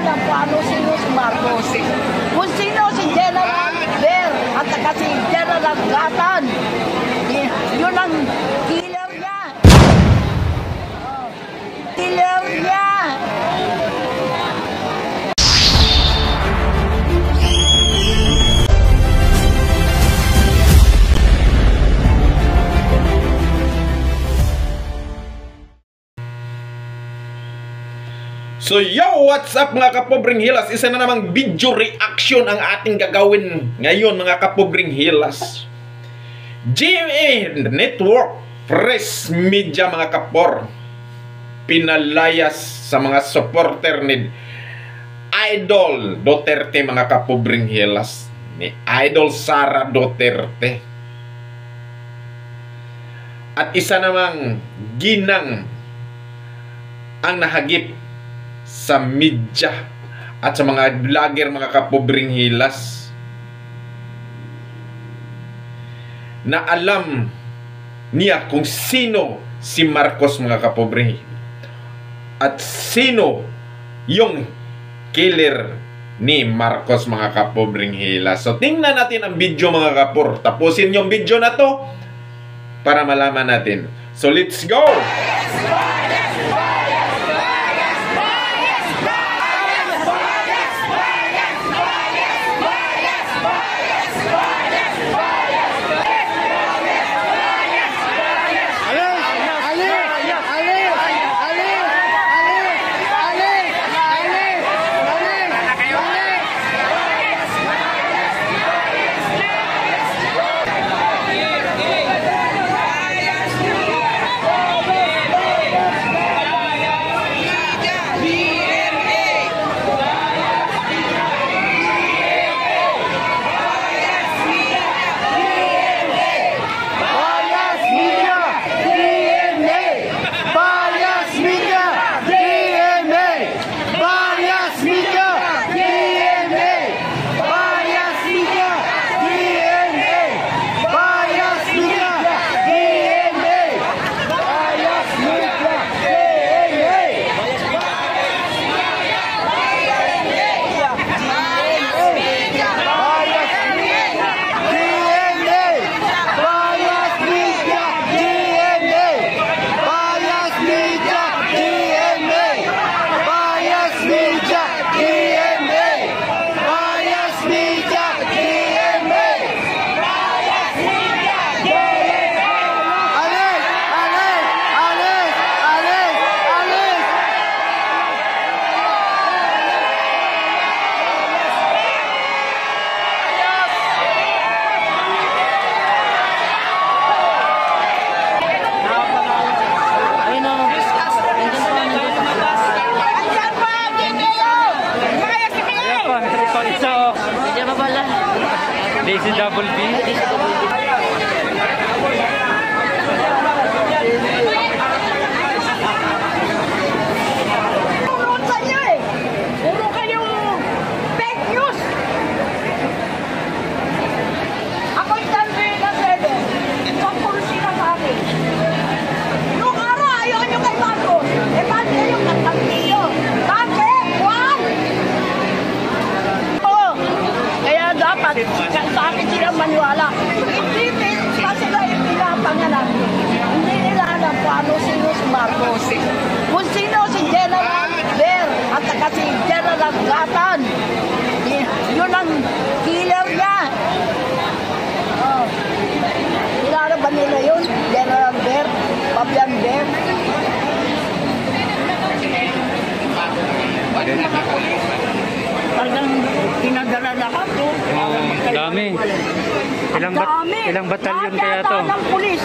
alam kung ano sino si Marcos. Kung sino si General Ver at saka si General Gatan. Yun ang killer niya. Killer niya. So yo, what's up mga kapobring hilas? Isa na namang video reaction ang ating gagawin ngayon mga kapobring hilas. GMA Network Press Media mga kapor, pinalayas sa mga supporter ni Idol Duterte mga kapobring hilas, ni Idol Sara Duterte. At isa namang ginang ang nahagip sa media at sa mga vlogger mga kapobring hilas na alam niya kung sino si Marcos mga kapobring at sino yung killer ni Marcos mga kapobring hilas. So tingnan natin ang video mga kapor. Tapusin yung video na to para malaman natin. So let's go! Daisy Double B. Puro kayong fake news. Ako'y tanri na 7. Sampuro sila sa akin. Nung araw, ayaw nyo kay Marcos. Eh, bakit kayong nagtantiyo? Bakit? Juan? Oo. Kaya dapat, sa akin sila maniwala. Hindi pa sila yung pinapangalan. Hindi nila alam kung ano sino si Marcos. Kung sino si General Ver at saka si General Gatan. Yun ang killer niya. Kilala ba nila yun? General Ver, Fabian Ver. Talagang pinadala lahat to. Dami. Ilang batalyon kaya to? Ng pulis.